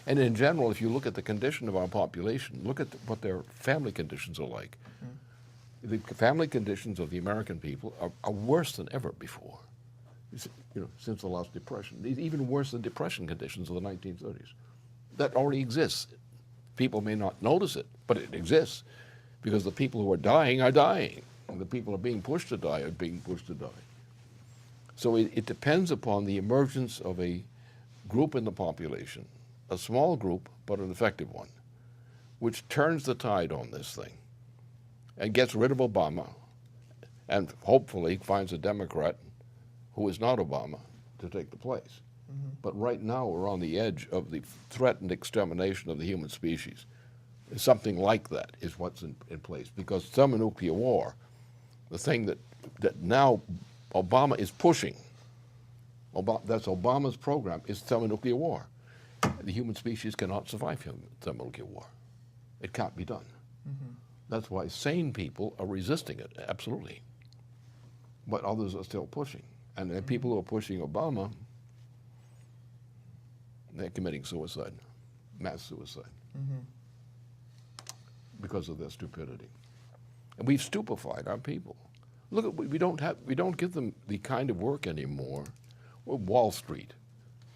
And in general, if you look at the condition of our population, look at what their family conditions are like. The family conditions of the American people are worse than ever before, since the last Depression. Even worse than Depression conditions of the 1930s. That already exists. People may not notice it, but it exists because the people who are dying, and the people who are being pushed to die are being pushed to die. So it depends upon the emergence of a group in the population, a small group, but an effective one, which turns the tide on this thing and gets rid of Obama and hopefully finds a Democrat who is not Obama to take the place. But right now we're on the edge of the threatened extermination of the human species. Something like that is what's in place, because thermonuclear war, the thing that now Obama is pushing, that's Obama's program, is thermonuclear war. The human species cannot survive thermonuclear war. It can't be done. That's why sane people are resisting it, absolutely. But others are still pushing. And the people who are pushing Obama, they're committing suicide, mass suicide, because of their stupidity. And we've stupefied our people. Look, we don't give them the kind of work anymore. Well, Wall Street.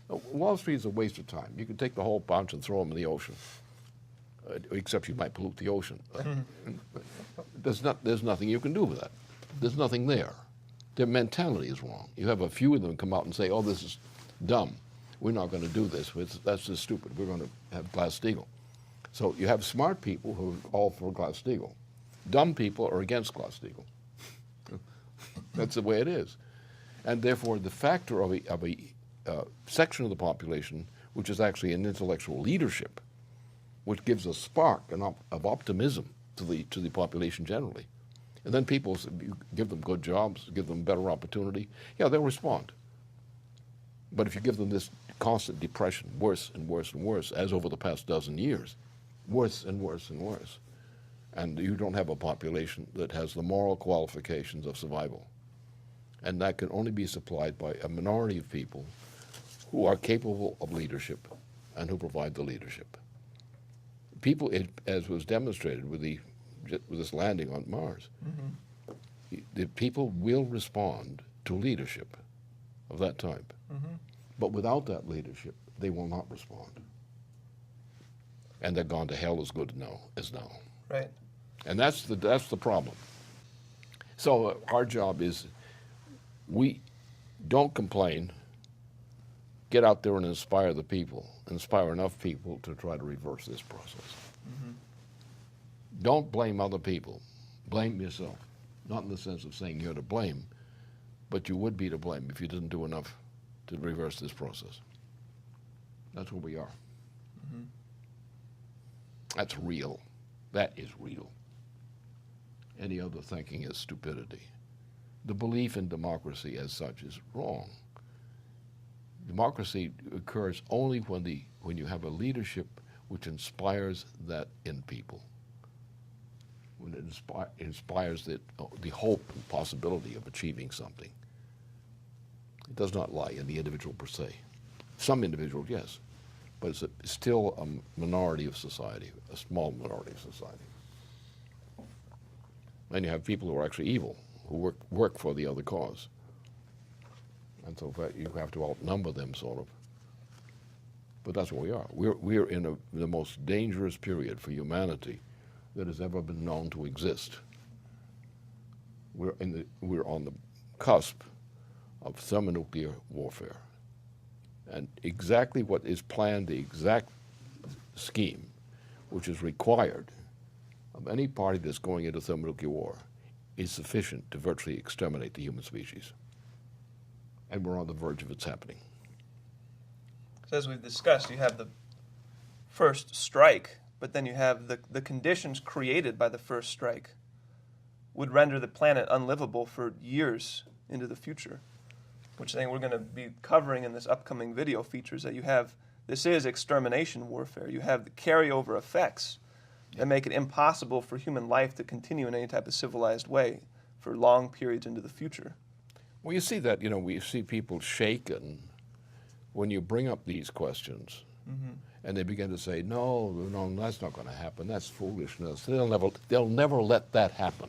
Wall Street is a waste of time. You can take the whole bunch and throw them in the ocean, except you might pollute the ocean. There's nothing you can do with that. There's nothing there. Their mentality is wrong. You have a few of them come out and say, "Oh, this is dumb. We're not going to do this. That's just stupid. We're going to have Glass-Steagall." So you have smart people who are all for Glass-Steagall. Dumb people are against Glass-Steagall. That's the way it is. And therefore, the factor of a section of the population, which is actually an intellectual leadership, which gives a spark of optimism to the population generally. And then people, you give them good jobs, give them better opportunity, yeah, they'll respond. But if you give them this constant depression, worse and worse and worse, as over the past dozen years, worse and worse and worse, and you don't have a population that has the moral qualifications of survival. And that can only be supplied by a minority of people who are capable of leadership and who provide the leadership. People, as was demonstrated with this landing on Mars, the people will respond to leadership of that type. But without that leadership, they will not respond. And they're gone to hell as good as now. Right. And that's the problem. So our job is, we don't complain, get out there and inspire the people, inspire enough people to try to reverse this process. Don't blame other people, blame yourself. Not in the sense of saying you're to blame, but you would be to blame if you didn't do enough to reverse this process. That's where we are. That's real. That is real. Any other thinking is stupidity. The belief in democracy as such is wrong. Democracy occurs only when you have a leadership which inspires that in people. When it inspires the hope and possibility of achieving something. It does not lie in the individual per se. Some individuals, yes, but it's still a minority of society, a small minority of society. And you have people who are actually evil, who work for the other cause. And so you have to outnumber them, sort of. But that's what we are. We're in the most dangerous period for humanity that has ever been known to exist. We're on the cusp of thermonuclear warfare. And exactly what is planned, the exact scheme which is required of any party that's going into thermonuclear war is sufficient to virtually exterminate the human species. And we're on the verge of its happening. So as we've discussed, you have the first strike, but then you have the conditions created by the first strike would render the planet unlivable for years into the future, which I think we're going to be covering in this upcoming video features, that you have, this is extermination warfare. You have the carryover effects that make it impossible for human life to continue in any type of civilized way for long periods into the future. Well, you see that, we see people shaken when you bring up these questions. And they begin to say, no, no, that's not going to happen. That's foolishness. They'll never let that happen.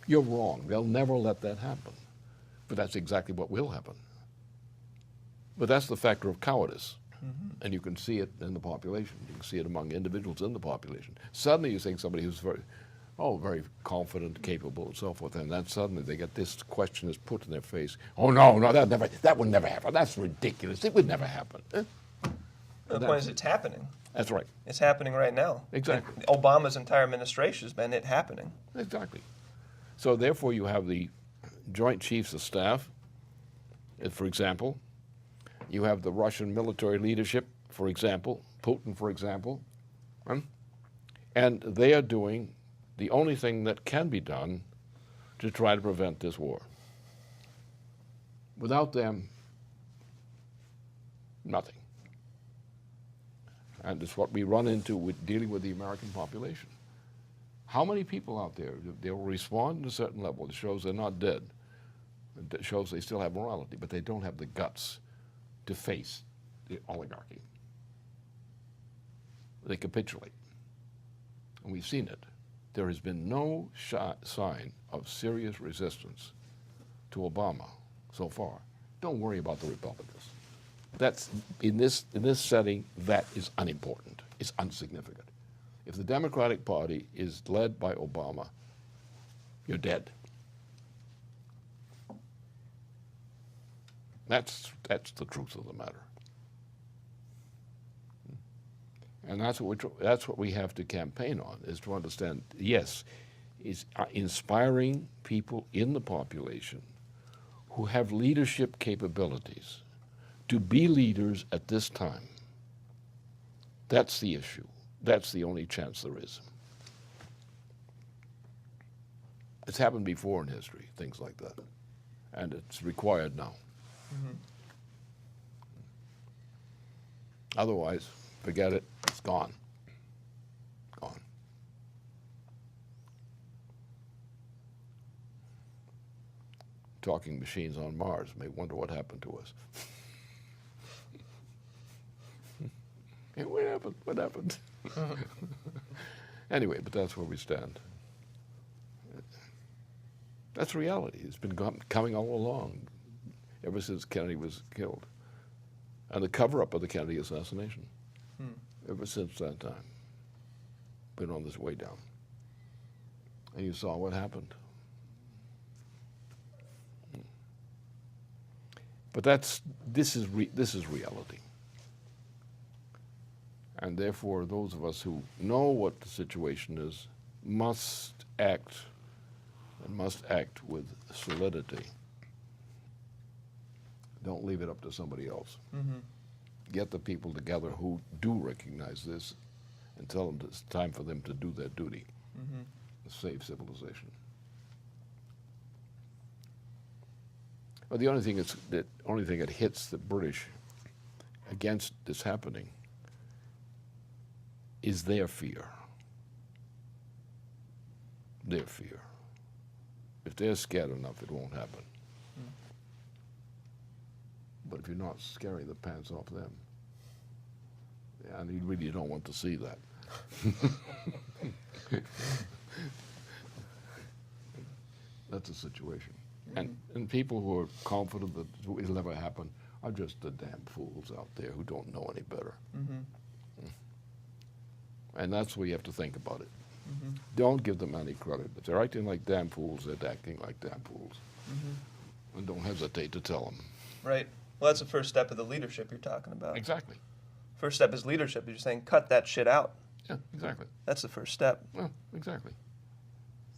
You're wrong. They'll never let that happen. But that's exactly what will happen. But that's the factor of cowardice. And you can see it in the population. You can see it among individuals in the population. Suddenly you think somebody who's very confident, capable, and so forth, and then suddenly they get this question is put in their face. Oh, no, that would never happen. That's ridiculous. It would never happen. The point is it's happening. That's right. It's happening right now. Exactly. And Obama's entire administration has been it happening. Exactly. So therefore you have the Joint Chiefs of Staff, for example. You have the Russian military leadership, for example, Putin, for example. And they are doing the only thing that can be done to try to prevent this war. Without them, nothing. And it's what we run into with dealing with the American population. How many people out there, they will respond at a certain level. It shows they're not dead. It shows they still have morality, but they don't have the guts to face the oligarchy. They capitulate. And we've seen it. There has been no sign of serious resistance to Obama so far. Don't worry about the Republicans. That's in this setting, that is unimportant. It's insignificant. If the Democratic Party is led by Obama, you're dead. That's the truth of the matter. And that's what we have to campaign on, is to understand, yes, is inspiring people in the population who have leadership capabilities to be leaders at this time. That's the issue. That's the only chance there is. It's happened before in history, things like that. And it's required now. Otherwise, forget it, it's gone. Gone. Talking machines on Mars may wonder what happened to us. Hey, what happened? What happened? Anyway, but that's where we stand. That's reality. It's been coming all along, ever since Kennedy was killed. And the cover-up of the Kennedy assassination, ever since that time, been on this way down. And you saw what happened. But this is reality. And therefore, those of us who know what the situation is must act, and must act with solidity. Don't leave it up to somebody else. Get the people together who do recognize this and tell them it's time for them to do their duty, to save civilization. But the only thing that hits the British against this happening is their fear. Their fear. If they're scared enough, it won't happen. But if you're not scaring the pants off them, and you really don't want to see that. That's the situation. And people who are confident that it'll never happen are just the damn fools out there who don't know any better. And that's where you have to think about it. Don't give them any credit. If they're acting like damn fools, they're acting like damn fools. And don't hesitate to tell them. Right. Well, that's the first step of the leadership you're talking about. Exactly. First step is leadership. You're saying, cut that shit out. Yeah, exactly. That's the first step. Yeah, exactly.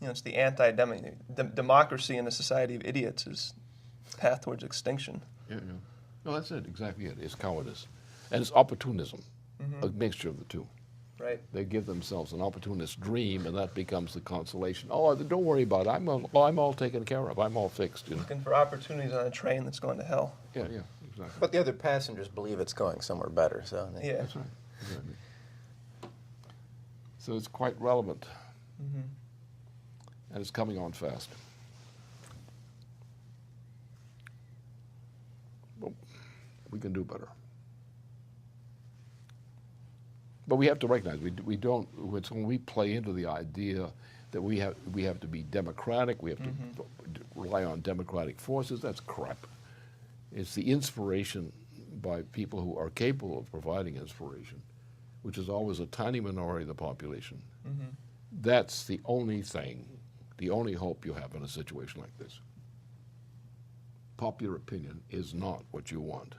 You know, it's the democracy in a society of idiots is path towards extinction. Yeah. No, that's it. Exactly it. It's cowardice. And it's opportunism, a mixture of the two. Right. They give themselves an opportunist dream, and that becomes the consolation. Oh, don't worry about it. I'm all taken care of. I'm all fixed. You know? Looking for opportunities on a train that's going to hell. Yeah, exactly. But the other passengers believe it's going somewhere better, so Yeah. That's right. Exactly. So it's quite relevant, and it's coming on fast. Well, we can do better. But we have to recognize we don't. It's when we play into the idea that we have to be democratic. We have to rely on democratic forces. That's crap. It's the inspiration by people who are capable of providing inspiration, which is always a tiny minority of the population. That's the only thing, the only hope you have in a situation like this. Popular opinion is not what you want.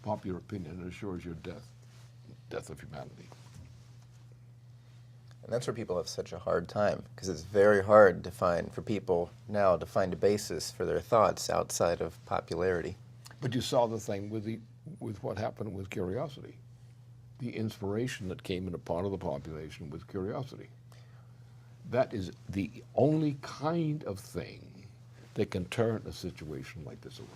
Popular opinion assures your death of humanity. And that's where people have such a hard time, because it's very hard to find, for people now, to find a basis for their thoughts outside of popularity. But you saw the thing with what happened with curiosity. The inspiration that came in a part of the population with curiosity. That is the only kind of thing that can turn a situation like this around.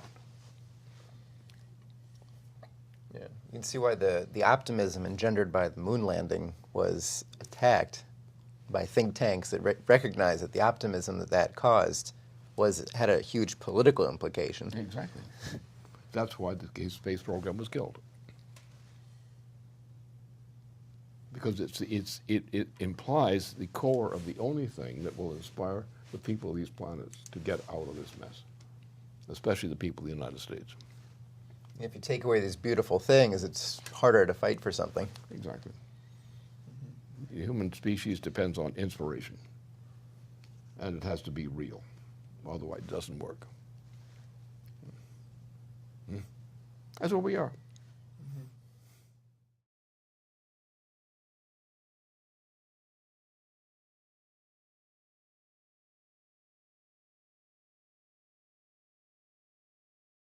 Yeah. You can see why the optimism engendered by the moon landing was attacked by think tanks that recognized that the optimism that caused had a huge political implication. Exactly. That's why the space program was killed. Because it implies the core of the only thing that will inspire the people of these planets to get out of this mess, especially the people of the United States. If you take away these beautiful things, it's harder to fight for something. Exactly. The human species depends on inspiration, and it has to be real. Otherwise, it doesn't work. That's where we are.